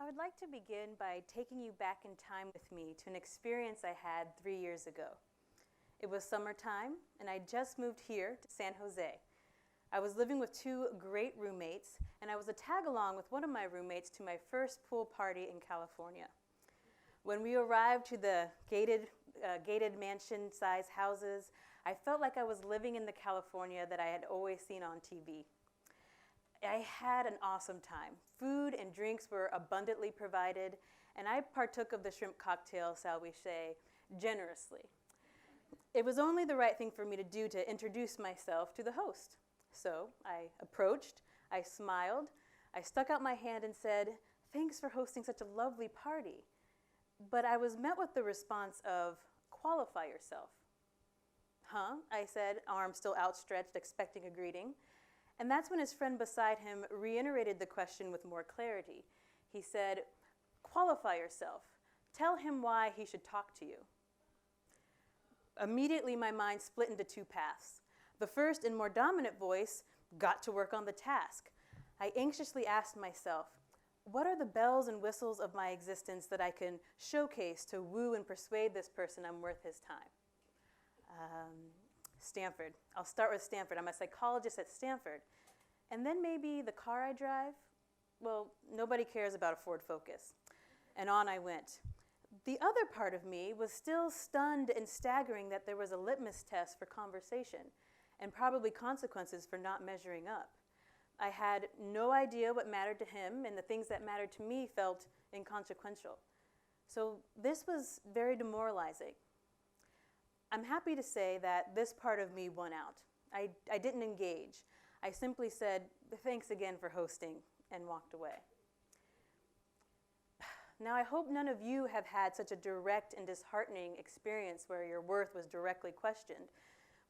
I would like to begin by taking you back in time with me to an experience I had 3 years ago. It was summertime, and I just moved here to San Jose. I was living with two great roommates, and I was a tag-along with one of my roommates to my first pool party in California. When we arrived to the gated mansion-sized houses, I felt like I was living in the California that I had always seen on TV. I had an awesome time. Food and drinks were abundantly provided, and I partook of the shrimp cocktail, shall we say, generously. It was only the right thing for me to do to introduce myself to the host. So I approached, I smiled, I stuck out my hand and said, "Thanks for hosting such a lovely party." But I was met with the response of, "Qualify yourself." "Huh?" I said, arm still outstretched, expecting a greeting. And that's when his friend beside him reiterated the question with more clarity. He said, "Qualify yourself. Tell him why he should talk to you." Immediately, my mind split into two paths. The first, in more dominant voice, got to work on the task. I anxiously asked myself, what are the bells and whistles of my existence that I can showcase to woo and persuade this person I'm worth his time? Stanford. I'll start with Stanford. I'm a psychologist at Stanford. And then maybe the car I drive? Well, nobody cares about a Ford Focus. And on I went. The other part of me was still stunned and staggering that there was a litmus test for conversation and probably consequences for not measuring up. I had no idea what mattered to him, and the things that mattered to me felt inconsequential. So this was very demoralizing. I'm happy to say that this part of me won out. I didn't engage. I simply said, "Thanks again for hosting," and walked away. Now, I hope none of you have had such a direct and disheartening experience where your worth was directly questioned.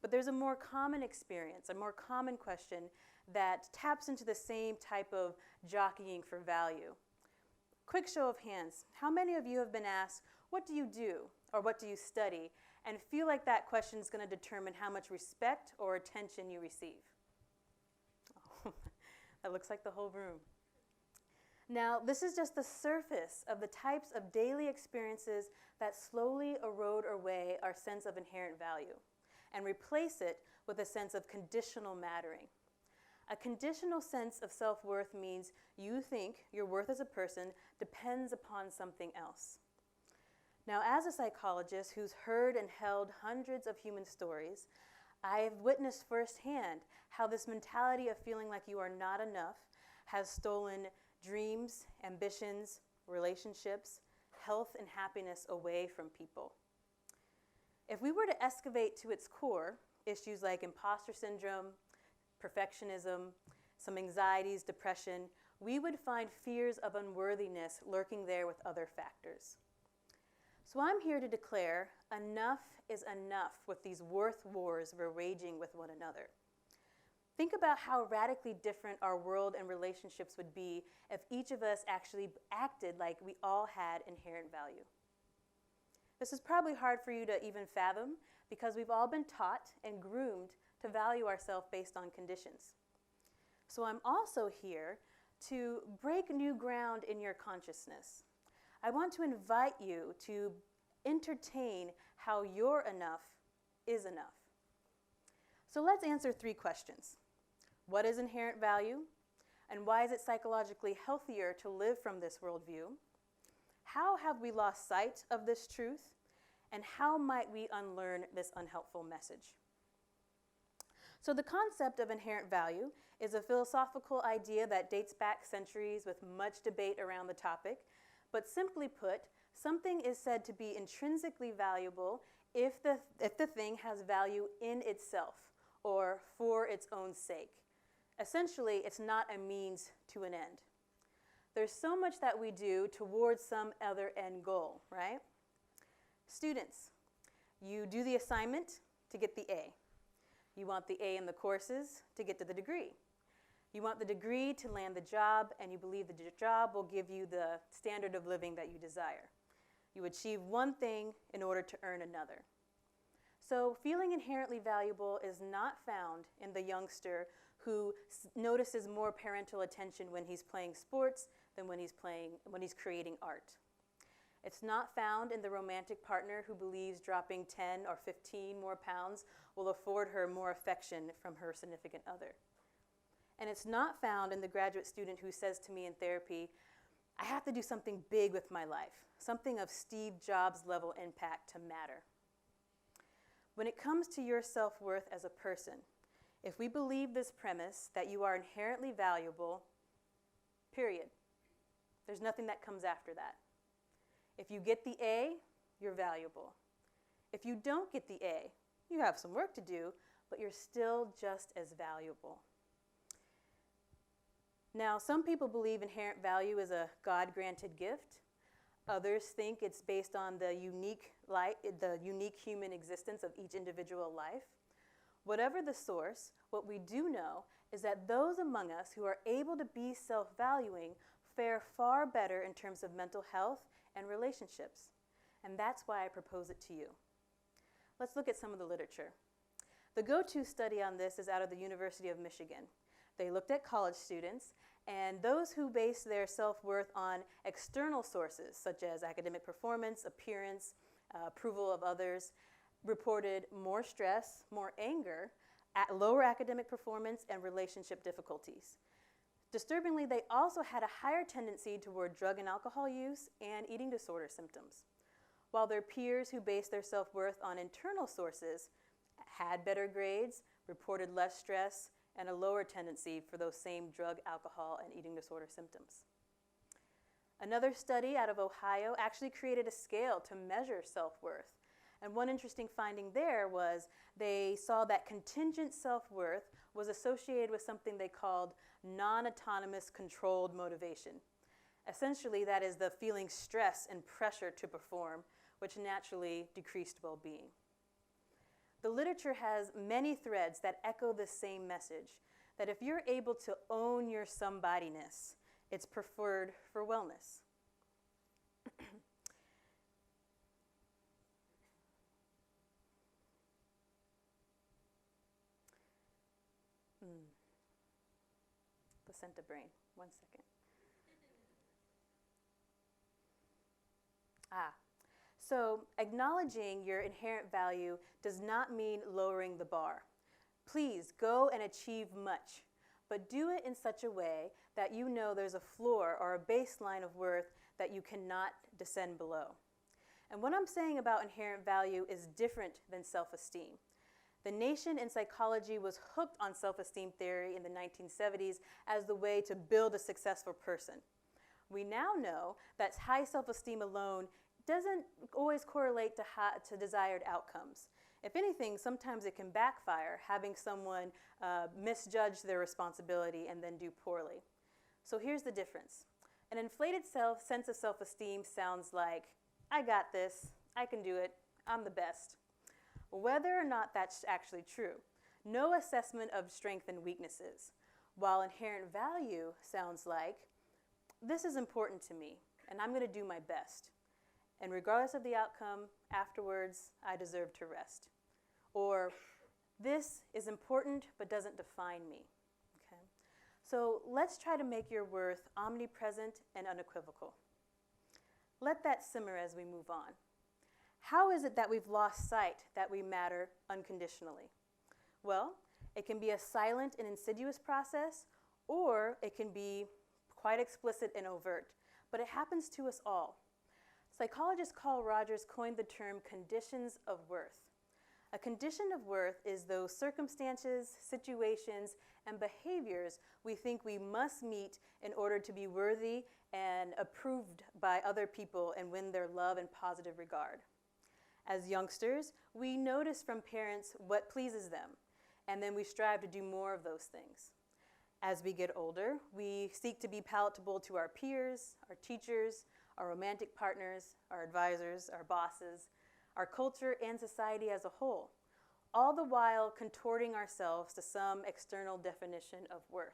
But there's a more common experience, a more common question that taps into the same type of jockeying for value. Quick show of hands. How many of you have been asked, "What do you do?" or "What do you study?" and feel like that question is going to determine how much respect or attention you receive? Oh, that looks like the whole room. Now, this is just the surface of the types of daily experiences that slowly erode away our sense of inherent value and replace it with a sense of conditional mattering. A conditional sense of self-worth means you think your worth as a person depends upon something else. Now, as a psychologist who's heard and held hundreds of human stories, I've witnessed firsthand how this mentality of feeling like you are not enough has stolen dreams, ambitions, relationships, health, and happiness away from people. If we were to excavate to its core issues like imposter syndrome, perfectionism, some anxieties, depression, we would find fears of unworthiness lurking there with other factors. So I'm here to declare enough is enough with these worth wars we're waging with one another. Think about how radically different our world and relationships would be if each of us actually acted like we all had inherent value. This is probably hard for you to even fathom because we've all been taught and groomed to value ourselves based on conditions. So I'm also here to break new ground in your consciousness. I want to invite you to entertain how your enough is enough. So let's answer 3 questions. What is inherent value? And why is it psychologically healthier to live from this worldview? How have we lost sight of this truth? And how might we unlearn this unhelpful message? So the concept of inherent value is a philosophical idea that dates back centuries with much debate around the topic. But simply put, something is said to be intrinsically valuable if the thing has value in itself or for its own sake. Essentially, it's not a means to an end. There's so much that we do towards some other end goal, right? Students, you do the assignment to get the A. You want the A in the courses to get to the degree. You want the degree to land the job, and you believe the job will give you the standard of living that you desire. You achieve one thing in order to earn another. So feeling inherently valuable is not found in the youngster who notices more parental attention when he's playing sports than when he's creating art. It's not found in the romantic partner who believes dropping 10 or 15 more pounds will afford her more affection from her significant other. And it's not found in the graduate student who says to me in therapy, I have to do something big with my life, something of Steve Jobs level impact to matter. When it comes to your self-worth as a person, if we believe this premise that you are inherently valuable, period, there's nothing that comes after that. If you get the A, you're valuable. If you don't get the A, you have some work to do, but you're still just as valuable. Now, some people believe inherent value is a God-granted gift. Others think it's based on the unique human existence of each individual life. Whatever the source, what we do know is that those among us who are able to be self-valuing fare far better in terms of mental health and relationships. And that's why I propose it to you. Let's look at some of the literature. The go-to study on this is out of the University of Michigan. They looked at college students, and those who base their self-worth on external sources, such as academic performance, appearance, approval of others, reported more stress, more anger, lower academic performance, and relationship difficulties. Disturbingly, they also had a higher tendency toward drug and alcohol use and eating disorder symptoms, while their peers who based their self-worth on internal sources had better grades, reported less stress, and a lower tendency for those same drug, alcohol, and eating disorder symptoms. Another study out of Ohio actually created a scale to measure self-worth. And one interesting finding there was they saw that contingent self-worth was associated with something they called non-autonomous controlled motivation. Essentially, that is the feeling stress and pressure to perform, which naturally decreased well-being. The literature has many threads that echo the same message, that if you're able to own your somebodyness, it's preferred for wellness. Placenta brain, 1 second. So acknowledging your inherent value does not mean lowering the bar. Please go and achieve much, but do it in such a way that you know there's a floor or a baseline of worth that you cannot descend below. And what I'm saying about inherent value is different than self-esteem. The nation in psychology was hooked on self-esteem theory in the 1970s as the way to build a successful person. We now know that high self-esteem alone doesn't always correlate to desired outcomes. If anything, sometimes it can backfire, having someone misjudge their responsibility and then do poorly. So here's the difference. An inflated sense of self-esteem sounds like, I got this, I can do it, I'm the best. Whether or not that's actually true, no assessment of strengths and weaknesses, while inherent value sounds like, this is important to me, and I'm going to do my best. And regardless of the outcome, afterwards, I deserve to rest. Or, this is important but doesn't define me. Okay? So let's try to make your worth omnipresent and unequivocal. Let that simmer as we move on. How is it that we've lost sight that we matter unconditionally? Well, it can be a silent and insidious process, or it can be quite explicit and overt, but it happens to us all. Psychologist Carl Rogers coined the term conditions of worth. A condition of worth is those circumstances, situations, and behaviors we think we must meet in order to be worthy and approved by other people and win their love and positive regard. As youngsters, we notice from parents what pleases them, and then we strive to do more of those things. As we get older, we seek to be palatable to our peers, our teachers, our romantic partners, our advisors, our bosses, our culture, and society as a whole, all the while contorting ourselves to some external definition of worth.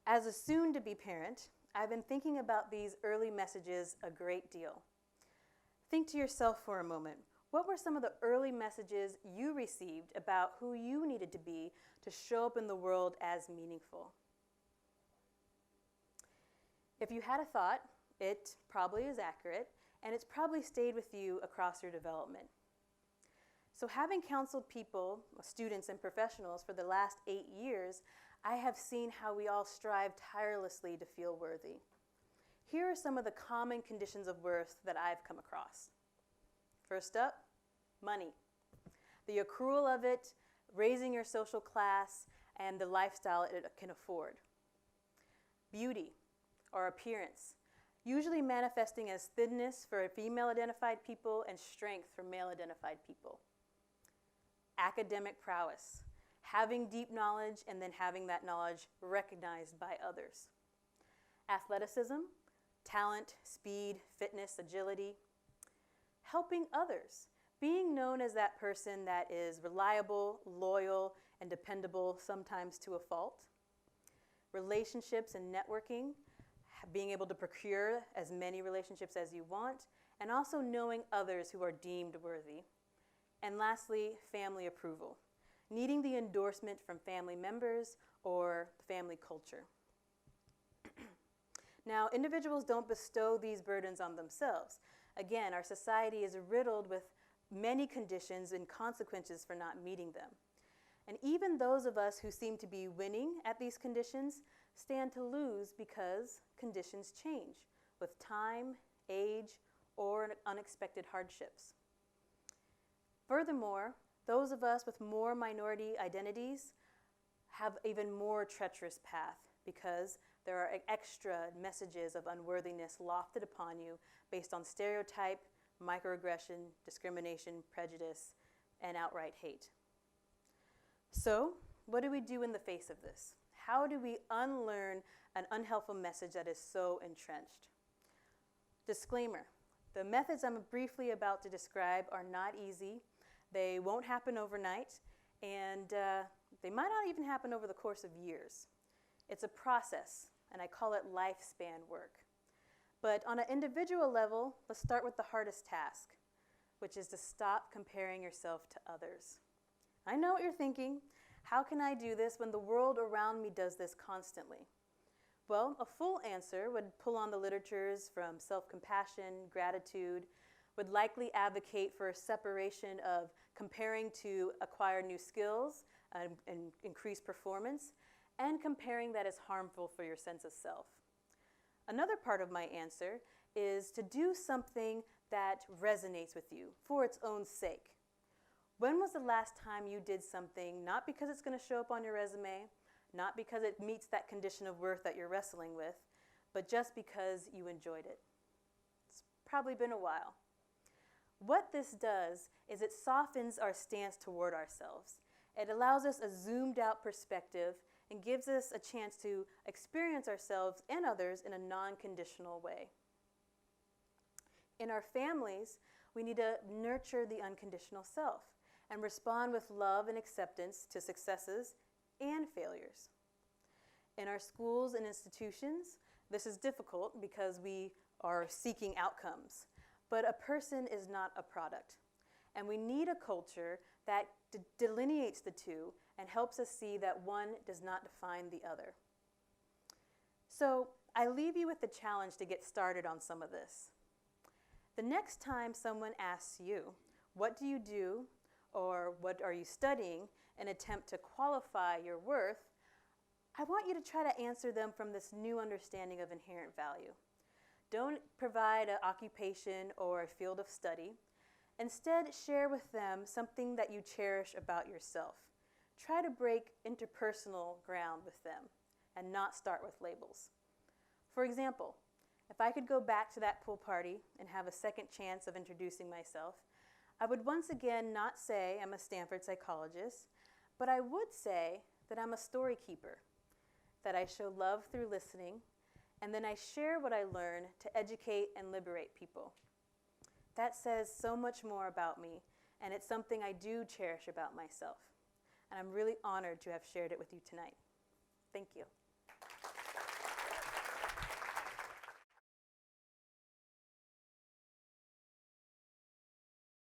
As a soon-to-be parent, I've been thinking about these early messages a great deal. Think to yourself for a moment. What were some of the early messages you received about who you needed to be to show up in the world as meaningful? If you had a thought, it probably is accurate, and it's probably stayed with you across your development. So having counseled people, students and professionals for the last 8 years, I have seen how we all strive tirelessly to feel worthy. Here are some of the common conditions of worth that I've come across. First up, money. The accrual of it, raising your social class, and the lifestyle it can afford. Beauty or appearance, usually manifesting as thinness for female-identified people and strength for male-identified people. Academic prowess, having deep knowledge and then having that knowledge recognized by others. Athleticism, talent, speed, fitness, agility. Helping others, being known as that person that is reliable, loyal, and dependable, sometimes to a fault. Relationships and networking, being able to procure as many relationships as you want, and also knowing others who are deemed worthy. And lastly, family approval, needing the endorsement from family members or family culture. Now, individuals don't bestow these burdens on themselves. Again, our society is riddled with many conditions and consequences for not meeting them. And even those of us who seem to be winning at these conditions stand to lose because conditions change with time, age, or unexpected hardships. Furthermore, those of us with more minority identities have even more treacherous path because there are extra messages of unworthiness lofted upon you based on stereotype, microaggression, discrimination, prejudice, and outright hate. So, what do we do in the face of this? How do we unlearn an unhelpful message that is so entrenched? Disclaimer, the methods I'm briefly about to describe are not easy. They won't happen overnight, and they might not even happen over the course of years. It's a process, and I call it lifespan work. But on an individual level, let's start with the hardest task, which is to stop comparing yourself to others. I know what you're thinking. How can I do this when the world around me does this constantly? Well, a full answer would pull on the literatures from self-compassion, gratitude, would likely advocate for a separation of comparing to acquire new skills and increase performance, and comparing that is harmful for your sense of self. Another part of my answer is to do something that resonates with you for its own sake. When was the last time you did something not because it's going to show up on your resume, not because it meets that condition of worth that you're wrestling with, but just because you enjoyed it? It's probably been a while. What this does is it softens our stance toward ourselves. It allows us a zoomed out perspective and gives us a chance to experience ourselves and others in a non-conditional way. In our families, we need to nurture the unconditional self and respond with love and acceptance to successes and failures. In our schools and institutions, this is difficult because we are seeking outcomes. But a person is not a product. And we need a culture that delineates the two and helps us see that one does not define the other. So I leave you with the challenge to get started on some of this. The next time someone asks you, what do you do or what are you studying, in an attempt to qualify your worth, I want you to try to answer them from this new understanding of inherent value. Don't provide an occupation or a field of study. Instead, share with them something that you cherish about yourself. Try to break interpersonal ground with them and not start with labels. For example, if I could go back to that pool party and have a second chance of introducing myself, I would once again not say I'm a Stanford psychologist, but I would say that I'm a story keeper, that I show love through listening, and then I share what I learn to educate and liberate people. That says so much more about me, and it's something I do cherish about myself. And I'm really honored to have shared it with you tonight. Thank you.